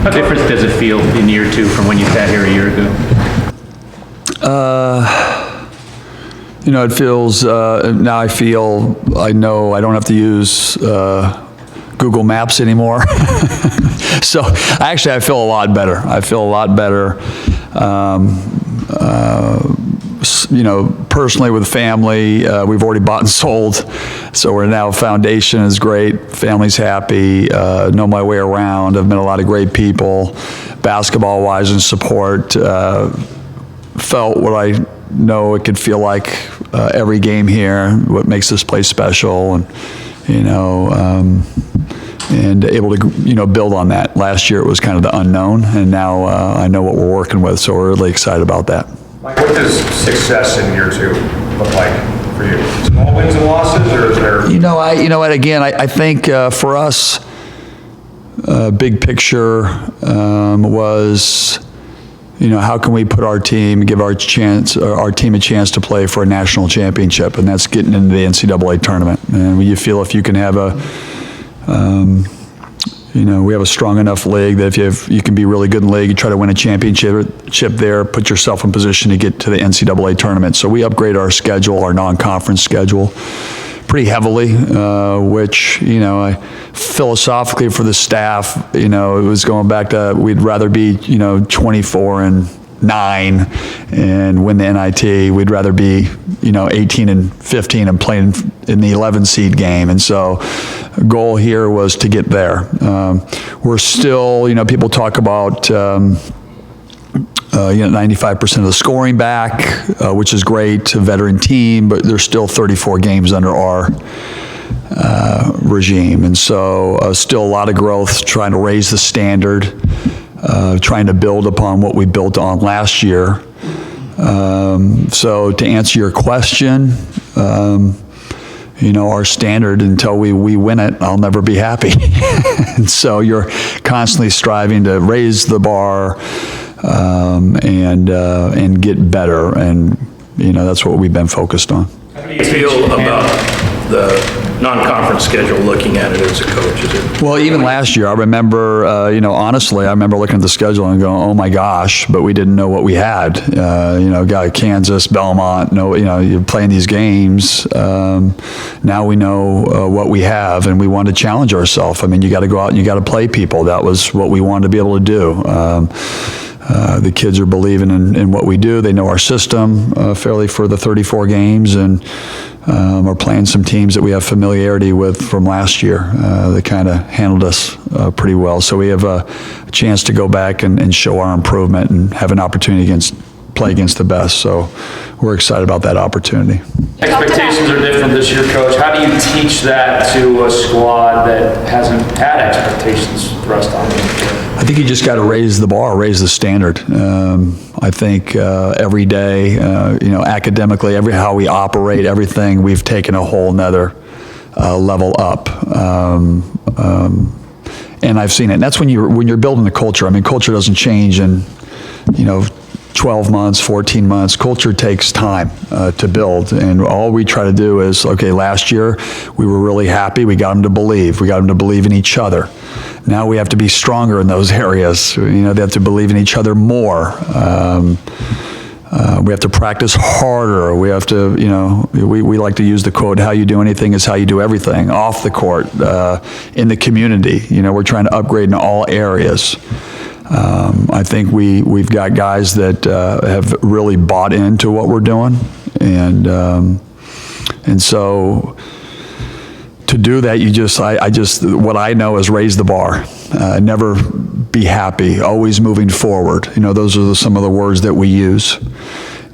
How different does it feel in year two from when you sat here a year ago? It feels, now I know I don't have to use Google Maps anymore. So actually I feel a lot better. Personally with family, we've already bought and sold. So we're now, foundation is great, family's happy, know my way around. I've met a lot of great people, basketball-wise and support. Felt what I know it could feel like every game here, what makes this place special, and and able to build on that. Last year it was kind of the unknown, and now I know what we're working with, so we're really excited about that. Mike, what does success in year two look like for you? Small wins and losses, or is there? Again, I think for us, big picture was, how can we put give our team a chance to play for a national championship, and that's getting into the NCAA tournament. And you feel if you can have we have a strong enough league that if you can be really good in the league, you try to win a championship there, put yourself in position to get to the NCAA tournament. So we upgrade our schedule, our non-conference schedule, pretty heavily, which, philosophically for the staff, it was going back to, we'd rather be, 24-9 and win the NIT. We'd rather be, 18-15 and playing in the 11 seed game. And so goal here was to get there. We're still, people talk about, 95% of the scoring back, which is great, a veteran team, but there's still 34 games under our regime. And so still a lot of growth, trying to raise the standard, trying to build upon what we built on last year. So to answer your question, our standard, until we win it, I'll never be happy. And so you're constantly striving to raise the bar, and get better, and that's what we've been focused on. How do you feel about the non-conference schedule, looking at it as a coach? Is it? Well, even last year, I remember, honestly, I remember looking at the schedule and going, oh my gosh, but we didn't know what we had. Got Kansas, Belmont, you're playing these games. Now we know what we have, and we want to challenge ourselves. I mean, you got to go out and you got to play people. That was what we wanted to be able to do. The kids are believing in what we do. They know our system fairly for the 34 games, and are playing some teams that we have familiarity with from last year that kind of handled us pretty well. So we have a chance to go back and show our improvement and have an opportunity play against the best. So we're excited about that opportunity. Expectations are different this year, Coach. How do you teach that to a squad that hasn't had expectations thrust on them? I think you just got to raise the bar, raise the standard. I think every day, academically, how we operate, everything, we've taken a whole nother level up. And I've seen it. And that's when you're building the culture. I mean, culture doesn't change in, 12 months, 14 months. Culture takes time to build, and all we try to do is, okay, last year we were really happy. We got them to believe. We got them to believe in each other. Now we have to be stronger in those areas. They have to believe in each other more. We have to practice harder. We have to, we like to use the quote, how you do anything is how you do everything, off the court, in the community. We're trying to upgrade in all areas. I think we've got guys that have really bought into what we're doing, and so to do that, what I know is raise the bar, never be happy, always moving forward. Those are some of the words that we use.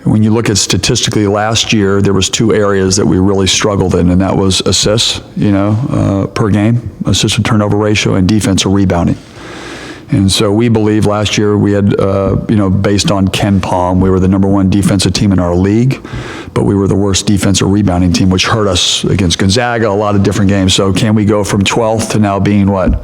When you look at statistically last year, there was 2 areas that we really struggled in, and that was assists, per game, assist to turnover ratio, and defensive rebounding. And so we believe last year we had, based on Ken Palm, we were the #1 defensive team in our league, but we were the worst defensive rebounding team, which hurt us against Gonzaga, a lot of different games. So can we go from 12th to now being what?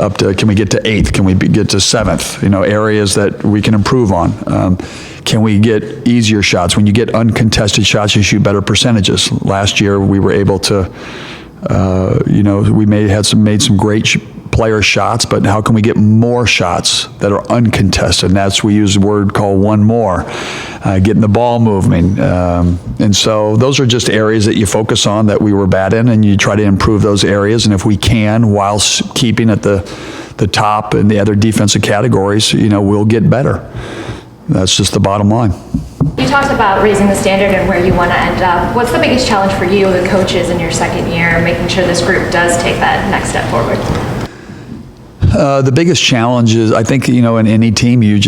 Up to, can we get to 8th? Can we get to 7th? Areas that we can improve on. Can we get easier shots? When you get uncontested shots, you shoot better percentages. Last year we were able to, we made some great player shots, but how can we get more shots that are uncontested? And we use a word called one more, getting the ball moving. And so those are just areas that you focus on that we were bad in, and you try to improve those areas. And if we can, while keeping at the top in the other defensive categories, we'll get better. That's just the bottom line. You talked about raising the standard and where you want to end up. What's the biggest challenge for you, the coaches, in your second year, making sure this group does take that next step forward? The biggest challenge is, I think, in any team, you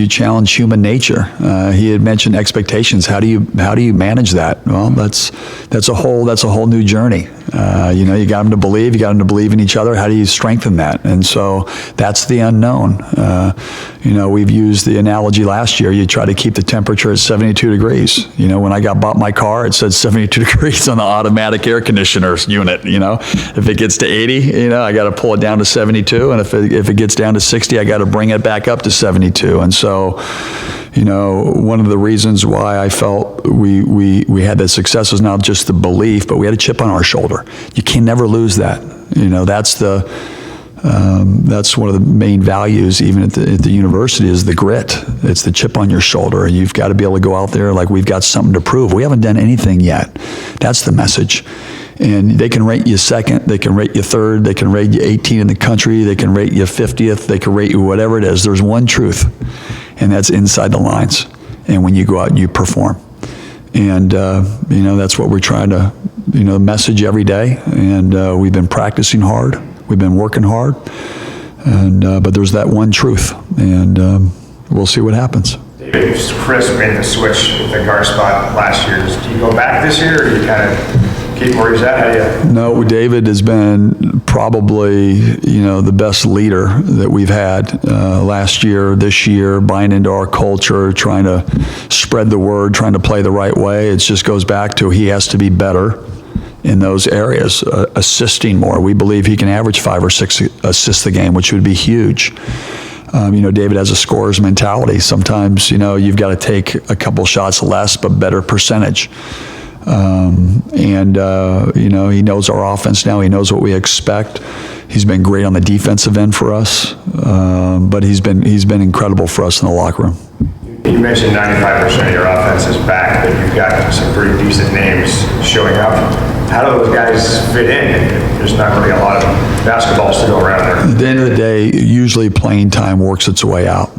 challenge human nature. He had mentioned expectations. How do you manage that? Well, that's a whole new journey. You got them to believe. You got them to believe in each other. How do you strengthen that? And so that's the unknown. We've used the analogy last year. You try to keep the temperature at 72 degrees. When I bought my car, it said 72 degrees on the automatic air conditioner unit. If it gets to 80, I got to pull it down to 72. And if it gets down to 60, I got to bring it back up to 72. And so, one of the reasons why I felt we had that success was not just the belief, but we had a chip on our shoulder. You can never lose that. That's one of the main values, even at the university, is the grit. It's the chip on your shoulder. You've got to be able to go out there like we've got something to prove. We haven't done anything yet. That's the message. And they can rate you second, they can rate you third, they can rate you 18 in the country, they can rate you 50th, they can rate you whatever it is. There's one truth, and that's inside the lines. And when you go out and you perform. And, that's what we're trying to, message every day. And we've been practicing hard, we've been working hard, and but there's that one truth, and we'll see what happens. David, Chris made the switch with the guard spot last year. Do you go back this year, or do you kind of keep where he's at? How do you? No, David has been probably, the best leader that we've had last year, this year, buying into our culture, trying to spread the word, trying to play the right way. It just goes back to he has to be better in those areas, assisting more. We believe he can average 5 or 6 assists a game, which would be huge. David has a scorer's mentality. Sometimes, you've got to take a couple shots less, but better percentage. He knows our offense now. He knows what we expect. He's been great on the defensive end for us, but he's been incredible for us in the locker room. You mentioned 95% of your offense is back, but you've got some pretty decent names showing up. How do those guys fit in? There's not really a lot of basketballs to go around there. At the end of the day, usually playing time works its way out.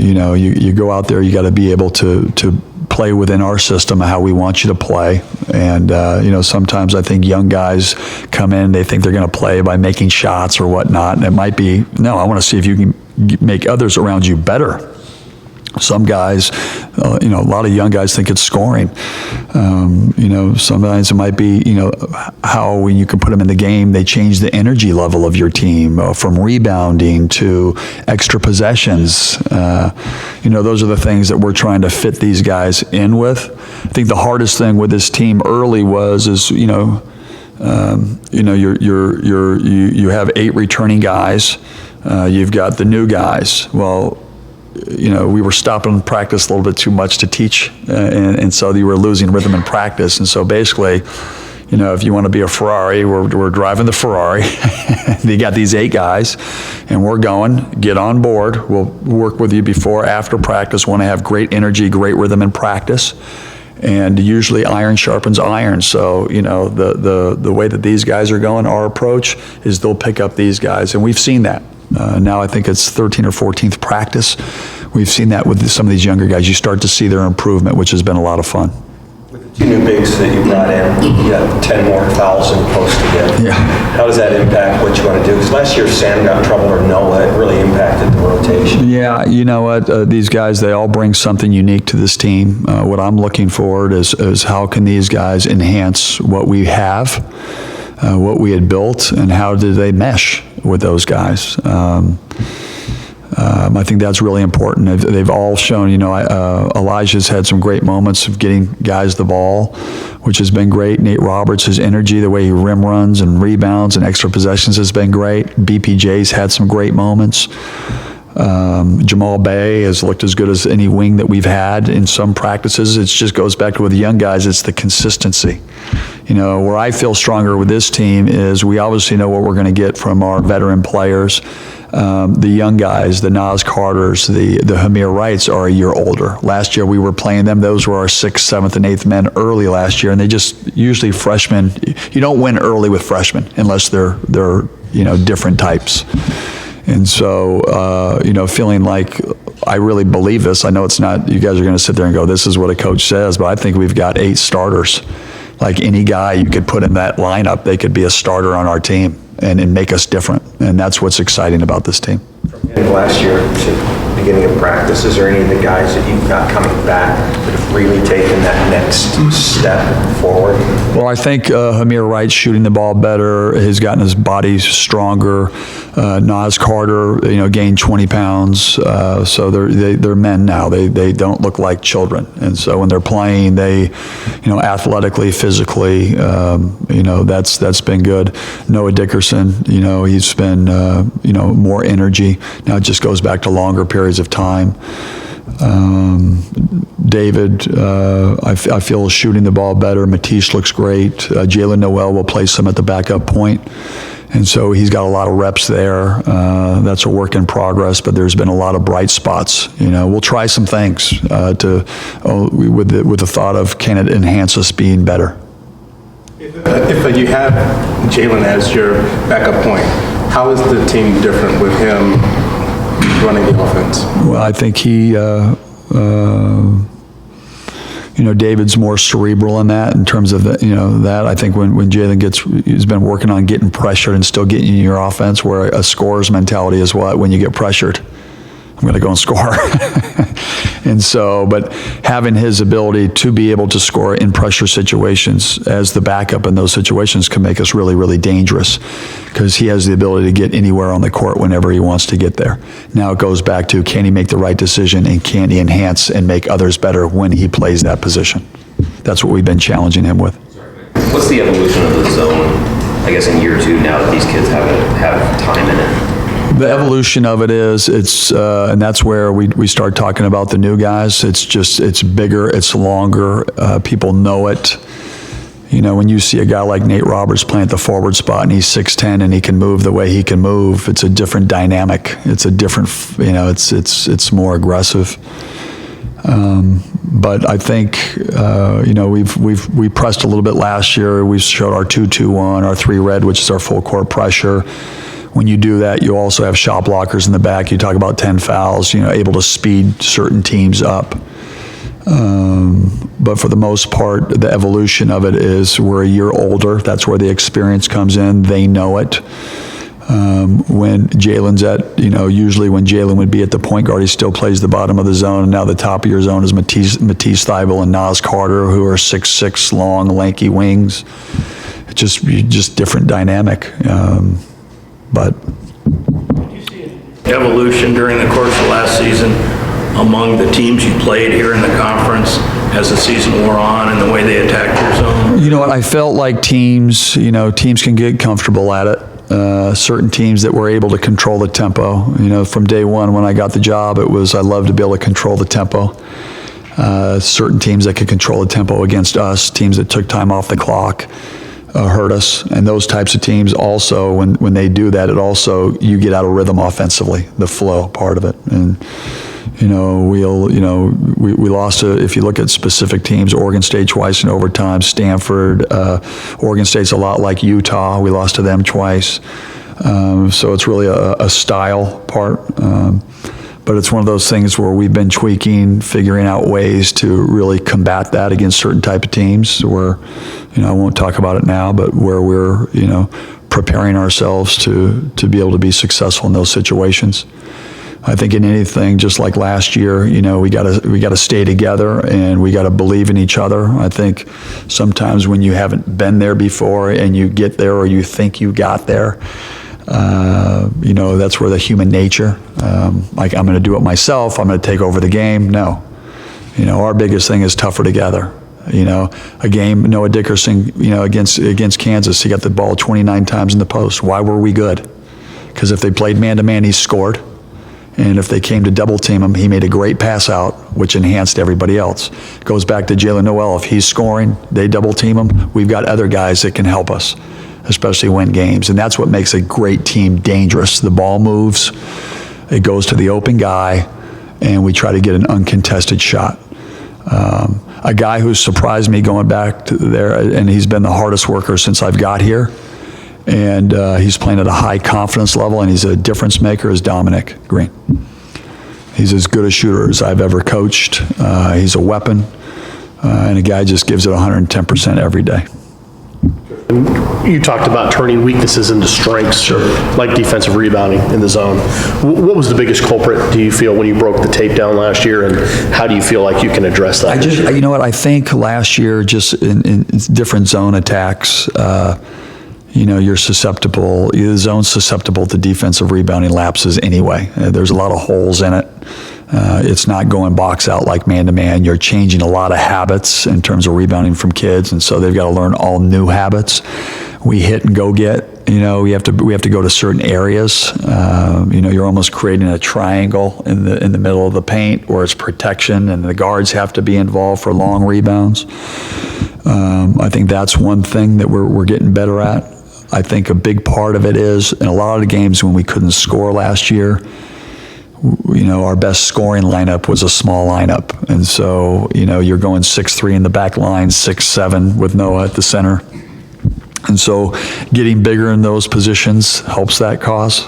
You go out there, you got to be able to play within our system how we want you to play. And, sometimes I think young guys come in, they think they're going to play by making shots or whatnot. And it might be, no, I want to see if you can make others around you better. Some guys, a lot of young guys think it's scoring. Sometimes it might be, how when you can put them in the game, they change the energy level of your team from rebounding to extra possessions. Those are the things that we're trying to fit these guys in with. I think the hardest thing with this team early you have 8 returning guys. You've got the new guys. Well, we were stopping practice a little bit too much to teach, and so you were losing rhythm in practice. And so basically, if you want to be a Ferrari, we're driving the Ferrari. You got these 8 guys, and we're going. Get on board. We'll work with you before, after practice. Want to have great energy, great rhythm in practice. And usually iron sharpens iron. So, the way that these guys are going, our approach is they'll pick up these guys, and we've seen that. Now I think it's 13th or 14th practice. We've seen that with some of these younger guys. You start to see their improvement, which has been a lot of fun. With the 2 new bigs that you brought in, you got 10 more fouls than post again. Yeah. How does that impact what you want to do? Because last year Sam got in trouble, or Noah, it really impacted the rotation. Yeah, you know what? These guys, they all bring something unique to this team. What I'm looking forward is how can these guys enhance what we have, what we had built, and how do they mesh with those guys. I think that's really important. They've all shown, Elijah's had some great moments of getting guys the ball, which has been great. Nate Roberts, his energy, the way he rim runs and rebounds and extra possessions has been great. BPJ's had some great moments. Jamal Bay has looked as good as any wing that we've had in some practices. It just goes back to with the young guys, it's the consistency. You know, where I feel stronger with this team is we obviously know what we're going to get from our veteran players. The young guys, the Nas Carters, the Hamir Wrights are a year older. Last year we were playing them. Those were our 6th, 7th, and 8th men early last year, and they just usually freshmen. You don't win early with freshmen unless they're different types. And so, feeling like I really believe this. I know it's not, you guys are going to sit there and go, this is what a coach says, but I think we've got 8 starters. Like any guy you could put in that lineup, they could be a starter on our team and make us different. And that's what's exciting about this team. Last year, to beginning of practice, is there any of the guys that you've got coming back that have really taken that next step forward? Well, I think Hamir Wright's shooting the ball better, has gotten his body stronger. Nas Carter, gained 20 pounds. So they're men now. They don't look like children. And so when they're playing, they, athletically, physically, that's been good. Noah Dickerson, he's been, more energy. Now it just goes back to longer periods of time. David, I feel is shooting the ball better. Matisse looks great. Jalen Noel will play some at the backup point. And so he's got a lot of reps there. That's a work in progress, but there's been a lot of bright spots. We'll try some things with the thought of can it enhance us being better. If you have Jalen as your backup point, how is the team different with him running the offense? Well, I think he, David's more cerebral in that, in terms of that. I think when Jalen he's been working on getting pressured and still getting in your offense, where a scorer's mentality is when you get pressured, I'm going to go and score. And so, but having his ability to be able to score in pressure situations as the backup in those situations can make us really, really dangerous, because he has the ability to get anywhere on the court whenever he wants to get there. Now it goes back to, can he make the right decision, and can he enhance and make others better when he plays that position? That's what we've been challenging him with. What's the evolution of the zone, I guess, in year 2 now that these kids have time in it? The evolution of it is, and that's where we start talking about the new guys. It's bigger, it's longer, people know it. When you see a guy like Nate Roberts playing at the forward spot and he's 6'10" and he can move the way he can move, it's a different dynamic. It's a different, it's more aggressive. But I think, we pressed a little bit last year. We showed our 2-2-1, our 3 red, which is our full court pressure. When you do that, you also have shot blockers in the back. You talk about 10 fouls, able to speed certain teams up. But for the most part, the evolution of it is we're a year older. That's where the experience comes in. They know it. When Jalen's usually when Jalen would be at the point guard, he still plays the bottom of the zone. And now the top of your zone is Matisse Thybulle and Nas Carter, who are 6'6", long, lanky wings. It's just different dynamic. But evolution during the course of last season among the teams you played here in the conference as the season wore on and the way they attacked your zone? You know what, I felt like teams can get comfortable at it. Certain teams that were able to control the tempo. From day one when I got the job, it was I love to be able to control the tempo. Certain teams that could control the tempo against us, teams that took time off the clock, hurt us. And those types of teams also, when they do that, you get out of rhythm offensively, the flow part of it. And we lost to, if you look at specific teams, Oregon State twice in overtime, Stanford, Oregon State's a lot like Utah. We lost to them twice. So it's really a style part. But it's one of those things where we've been tweaking, figuring out ways to really combat that against certain type of teams where, I won't talk about it now, but where we're, preparing ourselves to be able to be successful in those situations. I think in anything, just like last year, we gotta stay together and we gotta believe in each other. I think sometimes when you haven't been there before and you get there or you think you got there, that's where the human nature, like I'm going to do it myself, I'm going to take over the game. No. Our biggest thing is tougher together. A game, Noah Dickerson, against Kansas, he got the ball 29 times in the post. Why were we good? Because if they played man-to-man, he scored. And if they came to double team him, he made a great pass out, which enhanced everybody else. Goes back to Jalen Noel. If he's scoring, they double team him. We've got other guys that can help us, especially win games. And that's what makes a great team dangerous. The ball moves, it goes to the open guy, and we try to get an uncontested shot. A guy who's surprised me going back to there, and he's been the hardest worker since I've got here, and he's playing at a high confidence level, and he's a difference maker, is Dominic Green. He's as good a shooter as I've ever coached. He's a weapon, and a guy just gives it 110% every day. You talked about turning weaknesses into strengths, like defensive rebounding in the zone. What was the biggest culprit, do you feel, when you broke the tape down last year, and how do you feel like you can address that? You know what, I think last year, just in different zone attacks, you're susceptible, the zone's susceptible to defensive rebounding lapses anyway. There's a lot of holes in it. It's not going box out like man-to-man. You're changing a lot of habits in terms of rebounding from kids, and so they've got to learn all new habits. We hit and go get. We have to go to certain areas. You're almost creating a triangle in the middle of the paint where it's protection, and the guards have to be involved for long rebounds. I think that's one thing that we're getting better at. I think a big part of it is, in a lot of the games when we couldn't score last year, our best scoring lineup was a small lineup. And so, you're going 6-3 in the back line, 6-7 with Noah at the center. And so getting bigger in those positions helps that cause,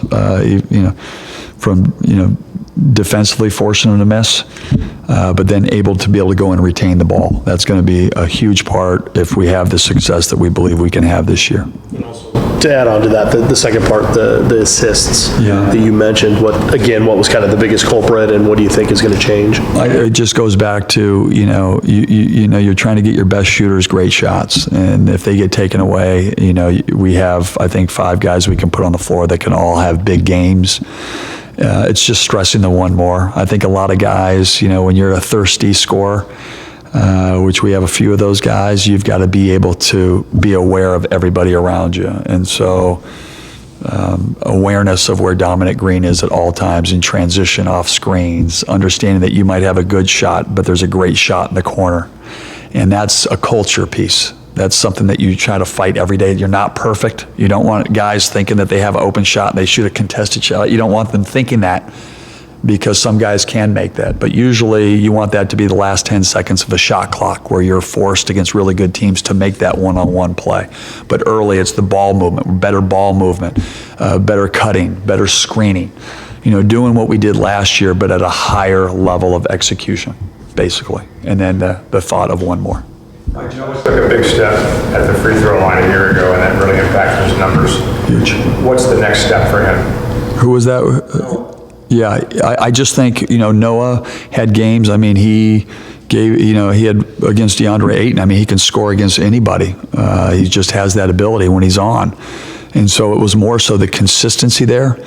from, defensively forcing them to miss, but then able to be able to go and retain the ball. That's going to be a huge part if we have the success that we believe we can have this year. To add on to that, the second part, the assists that you mentioned, what was kind of the biggest culprit, and what do you think is going to change? It just goes back to, you're trying to get your best shooters great shots, and if they get taken away, we have, I think, 5 guys we can put on the floor that can all have big games. It's just stressing the one more. I think a lot of guys, when you're a thirsty scorer, which we have a few of those guys, you've got to be able to be aware of everybody around you. And so awareness of where Dominic Green is at all times in transition off screens, understanding that you might have a good shot, but there's a great shot in the corner. And that's a culture piece. That's something that you try to fight every day. You're not perfect. You don't want guys thinking that they have an open shot and they shoot a contested shot. You don't want them thinking that, because some guys can make that. But usually you want that to be the last 10 seconds of a shot clock where you're forced against really good teams to make that one-on-one play. But early, it's the ball movement, better ball movement, better cutting, better screening. Doing what we did last year, but at a higher level of execution, basically. And then the thought of one more. Mike Jones took a big step at the free throw line a year ago, and that really impacted his numbers. Huge. What's the next step for him? Who was that? Yeah, I just think, Noah had games. I mean, he had against DeAndre Ayton. I mean, he can score against anybody. He just has that ability when he's on. And so it was more so the consistency there.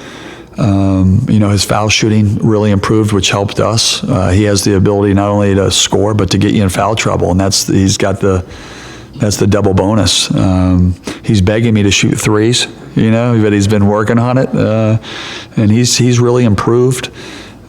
His foul shooting really improved, which helped us. He has the ability not only to score, but to get you in foul trouble. And that's the double bonus. He's begging me to shoot threes, but he's been working on it. And he's really improved.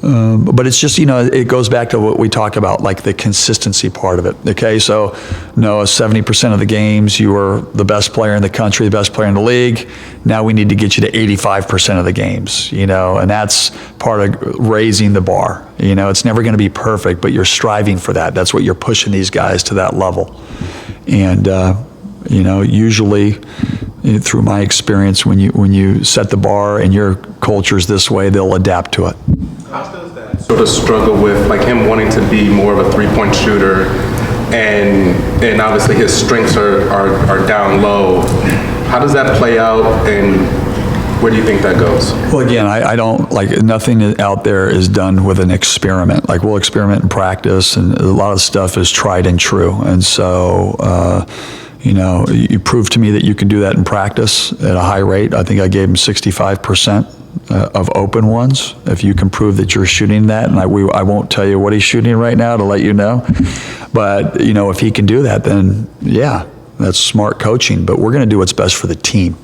But it's just, it goes back to what we talk about, like the consistency part of it. Okay, so 70% of the games you were the best player in the country, the best player in the league. Now we need to get you to 85% of the games, and that's part of raising the bar. It's never going to be perfect, but you're striving for that. That's what you're pushing these guys to, that level. And, usually through my experience, when you set the bar and your culture's this way, they'll adapt to it. How does that sort of struggle with like him wanting to be more of a three-point shooter, and obviously his strengths are down low? How does that play out, and where do you think that goes? Well, again, I don't, nothing out there is done with an experiment. We'll experiment in practice, and a lot of stuff is tried and true. And so, you prove to me that you can do that in practice at a high rate. I think I gave him 65% of open ones. If you can prove that you're shooting that, and I won't tell you what he's shooting right now to let you know, but if he can do that, then yeah, that's smart coaching. But we're going to do what's best for the team.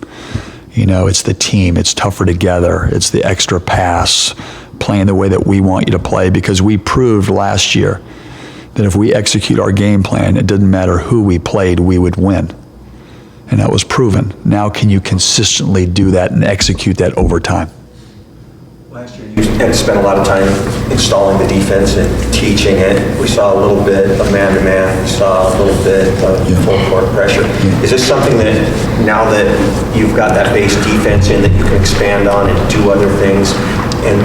It's the team. It's tougher together. It's the extra pass, playing the way that we want you to play, because we proved last year that if we execute our game plan, it didn't matter who we played, we would win. And that was proven. Now can you consistently do that and execute that over time? Last year, you had spent a lot of time installing the defense and teaching it. We saw a little bit of man-to-man. We saw a little bit of full court pressure. Is this something that, now that you've got that base defense in, that you can expand on and do other things? And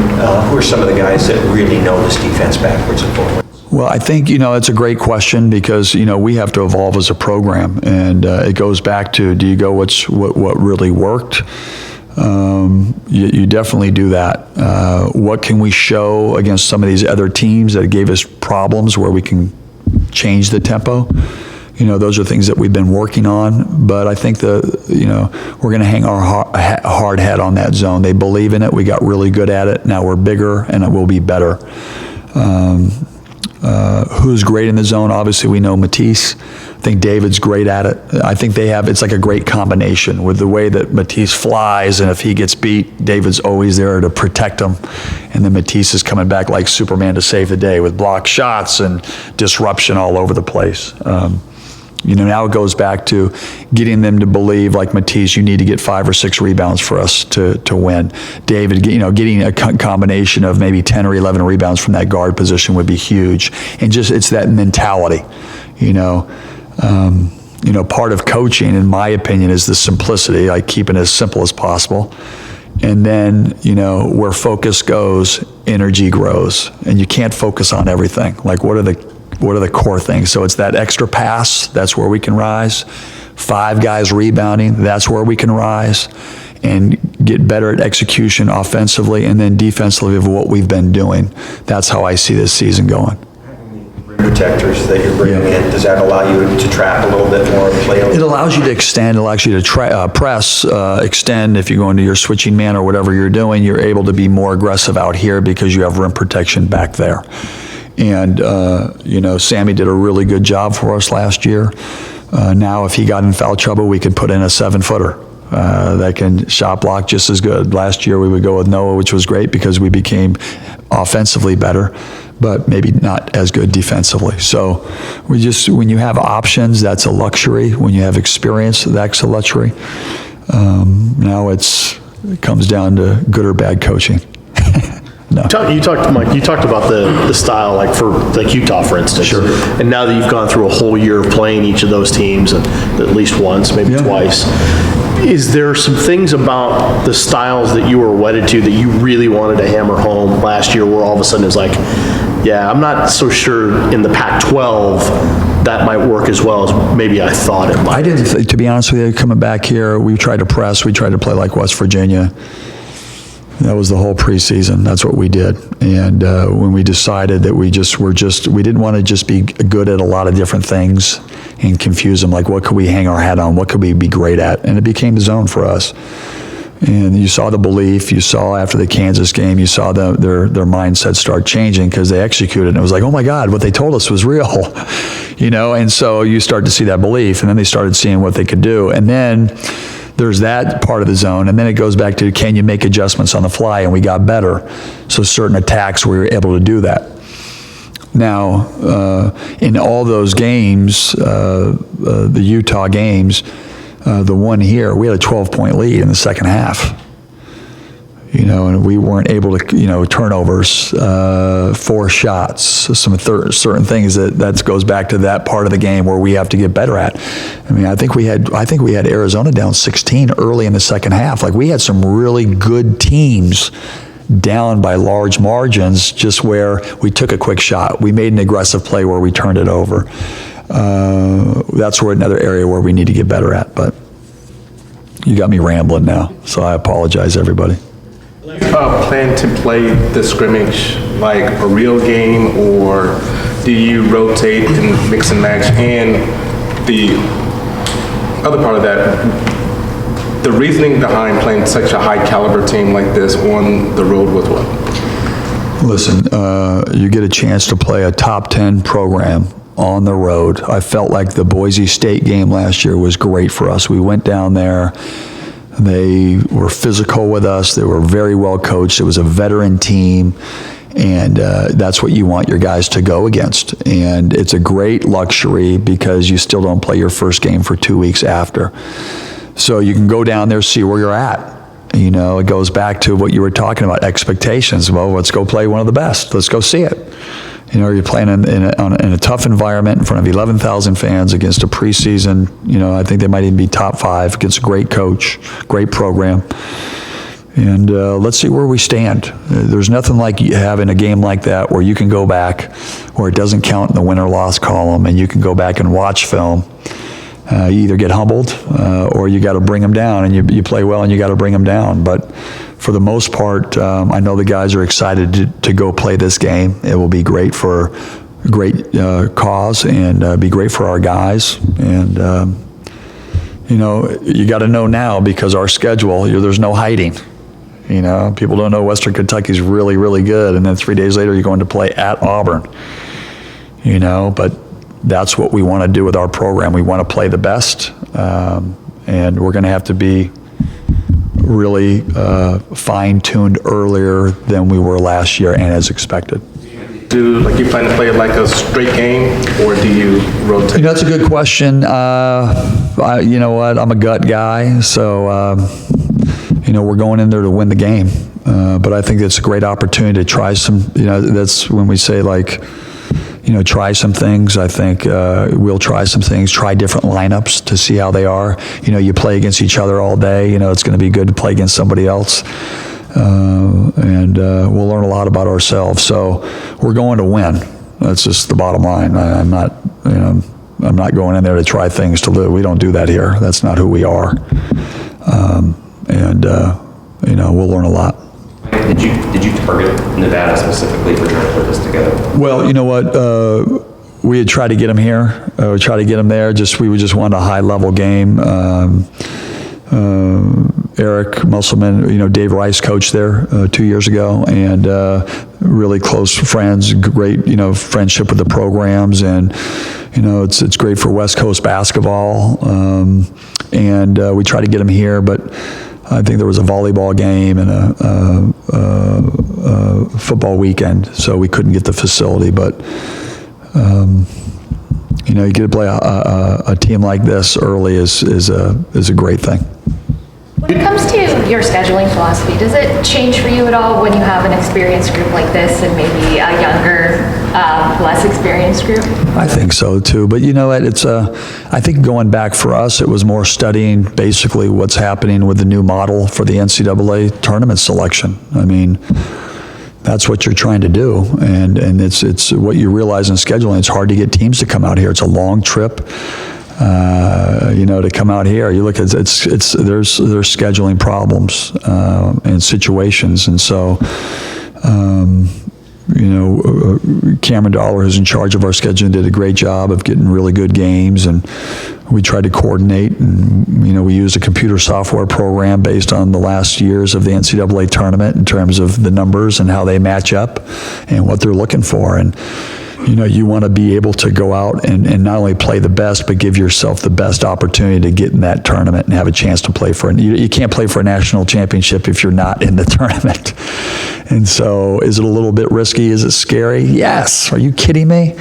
who are some of the guys that really know this defense backwards and forwards? Well, I think, it's a great question, because, we have to evolve as a program, and it goes back to, do you go what really worked? You definitely do that. What can we show against some of these other teams that gave us problems where we can change the tempo? Those are things that we've been working on, but I think we're going to hang our hard hat on that zone. They believe in it. We got really good at it. Now we're bigger, and it will be better. Who's great in the zone? Obviously, we know Matisse. I think David's great at it. I think it's like a great combination with the way that Matisse flies, and if he gets beat, David's always there to protect him. And then Matisse is coming back like Superman to save the day with blocked shots and disruption all over the place. Now it goes back to getting them to believe, like Matisse, you need to get 5 or 6 rebounds for us to win. David, getting a combination of maybe 10 or 11 rebounds from that guard position would be huge. And just, it's that mentality, part of coaching, in my opinion, is the simplicity, like keeping it as simple as possible. And then, where focus goes, energy grows. And you can't focus on everything. Like, what are the core things? So it's that extra pass, that's where we can rise. 5 guys rebounding, that's where we can rise and get better at execution offensively, and then defensively of what we've been doing. That's how I see this season going. Protectors that you're bringing in, does that allow you to trap a little bit more and play a little? It allows you to extend, it allows you to press, extend. If you go into your switching man or whatever you're doing, you're able to be more aggressive out here because you have rim protection back there. And, Sammy did a really good job for us last year. Now, if he got in foul trouble, we could put in a 7-footer that can shot block just as good. Last year, we would go with Noah, which was great because we became offensively better, but maybe not as good defensively. So when you have options, that's a luxury. When you have experience, that's a luxury. Now it comes down to good or bad coaching. No. You talked about the style, like for Utah, for instance. Sure. And now that you've gone through a whole year of playing each of those teams, and at least once, maybe twice, is there some things about the styles that you were wedded to that you really wanted to hammer home last year, where all of a sudden it's like, yeah, I'm not so sure in the Pac-12 that might work as well as maybe I thought it might? I didn't, to be honest with you, coming back here, we tried to press, we tried to play like West Virginia. That was the whole preseason. That's what we did. And when we decided that we didn't want to just be good at a lot of different things and confuse them, like what could we hang our hat on? What could we be great at? And it became the zone for us. And you saw the belief, you saw after the Kansas game, you saw their mindset start changing because they executed. And it was like, oh my God, what they told us was real. And so you start to see that belief, and then they started seeing what they could do. And then there's that part of the zone, and then it goes back to, can you make adjustments on the fly? And we got better. So certain attacks, we were able to do that. Now, in all those games, the Utah games, the one here, we had a 12-point lead in the second half. And we weren't able to, turnovers, 4 shots, some certain things that goes back to that part of the game where we have to get better at. I mean, I think we had Arizona down 16 early in the second half. Like, we had some really good teams down by large margins, just where we took a quick shot. We made an aggressive play where we turned it over. That's another area where we need to get better at. But you got me rambling now, so I apologize, everybody. Plan to play the scrimmage like a real game, or do you rotate and mix and match? And the other part of that, the reasoning behind playing such a high caliber team like this on the road was what? Listen, you get a chance to play a top 10 program on the road. I felt like the Boise State game last year was great for us. We went down there. They were physical with us. They were very well coached. It was a veteran team. And that's what you want your guys to go against. And it's a great luxury because you still don't play your first game for 2 weeks after. So you can go down there, see where you're at. You know, it goes back to what you were talking about, expectations. Well, let's go play one of the best. Let's go see it. You know, you're playing in a tough environment in front of 11,000 fans against a preseason. You know, I think they might even be top 5 against a great coach, great program. And let's see where we stand. There's nothing like having a game like that where you can go back, where it doesn't count in the win or loss column, and you can go back and watch film. You either get humbled or you got to bring them down, and you play well and you got to bring them down. But for the most part, I know the guys are excited to go play this game. It will be great for a great cause and be great for our guys. And, you know, you got to know now because our schedule, there's no hiding. You know, people don't know Western Kentucky's really, really good, and then 3 days later you're going to play at Auburn. You know, but that's what we want to do with our program. We want to play the best, and we're going to have to be really fine-tuned earlier than we were last year and as expected. Do you plan to play like a straight game, or do you rotate? You know, that's a good question. You know what? I'm a gut guy, so you know, we're going in there to win the game. But I think it's a great opportunity to try some. You know, that's when we say like, you know, try some things. I think we'll try some things, try different lineups to see how they are. You know, you play against each other all day. You know, it's going to be good to play against somebody else. And we'll learn a lot about ourselves. So we're going to win. That's just the bottom line. I'm not, you know, I'm not going in there to try things to lose. We don't do that here. That's not who we are. You know, we'll learn a lot. Did you target Nevada specifically for trying to put this together? Well, you know what? We had tried to get them here. We tried to get them there. We just wanted a high-level game. Eric Musselman, you know, Dave Rice coached there 2 years ago, and really close friends, great, you know, friendship with the programs, and you know, it's great for West Coast basketball. And we tried to get them here, but I think there was a volleyball game and a football weekend, so we couldn't get the facility. But you know, you get to play a team like this early is a great thing. When it comes to your scheduling philosophy, does it change for you at all when you have an experienced group like this and maybe a younger, less experienced group? I think so too, but you know what, I think going back for us, it was more studying basically what's happening with the new model for the NCAA tournament selection. I mean, that's what you're trying to do, and it's what you realize in scheduling. It's hard to get teams to come out here. It's a long trip. You know, to come out here, you look at there's scheduling problems and situations, and so you know, Cameron Dollar, who's in charge of our scheduling, did a great job of getting really good games, and we tried to coordinate, and you know, we used a computer software program based on the last years of the NCAA tournament in terms of the numbers and how they match up and what they're looking for. And you know, you want to be able to go out and not only play the best, but give yourself the best opportunity to get in that tournament and have a chance to play for it. You can't play for a national championship if you're not in the tournament. And so, is it a little bit risky? Is it scary? Yes. Are you kidding me?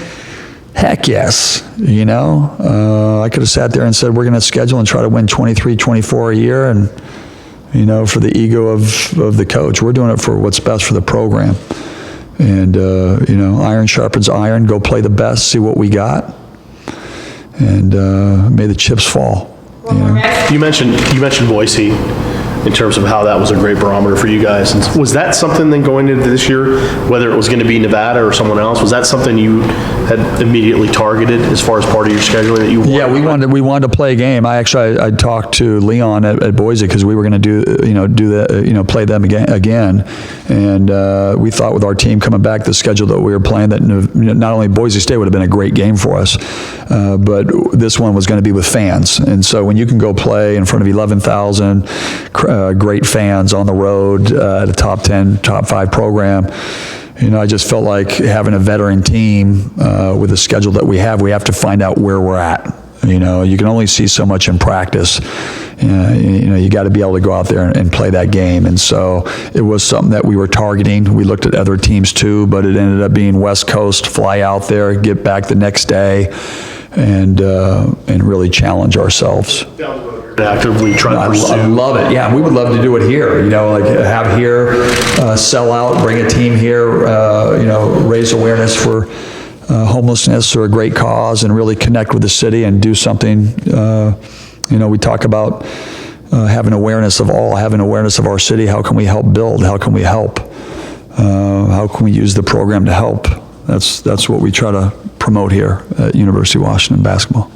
Heck yes. You know, I could have sat there and said, we're going to schedule and try to win 23, 24 a year, and, you know, for the ego of the coach. We're doing it for what's best for the program. And, you know, iron sharpens iron. Go play the best, see what we got, and may the chips fall. You know? You mentioned Boise in terms of how that was a great barometer for you guys. And was that something then going into this year, whether it was going to be Nevada or someone else, was that something you had immediately targeted as far as part of your scheduling that you wanted? Yeah, we wanted to play a game. I talked to Leon at Boise because we were going to play them again. And we thought with our team coming back, the schedule that we were playing, that not only Boise State would have been a great game for us, but this one was going to be with fans. And so when you can go play in front of 11,000 great fans on the road at a top 10, top 5 program, you know, I just felt like having a veteran team with the schedule that we have to find out where we're at. You know, you can only see so much in practice. you got to be able to go out there and play that game. And so it was something that we were targeting. We looked at other teams too, but it ended up being West Coast, fly out there, get back the next day, and really challenge ourselves. Actively trying to pursue. I love it. Yeah, we would love to do it here. Like have here, sell out, bring a team here. Raise awareness for homelessness or a great cause, and really connect with the city and do something. We talk about having awareness of all, having awareness of our city. How can we help build? How can we help? How can we use the program to help? That's what we try to promote here at University of Washington basketball.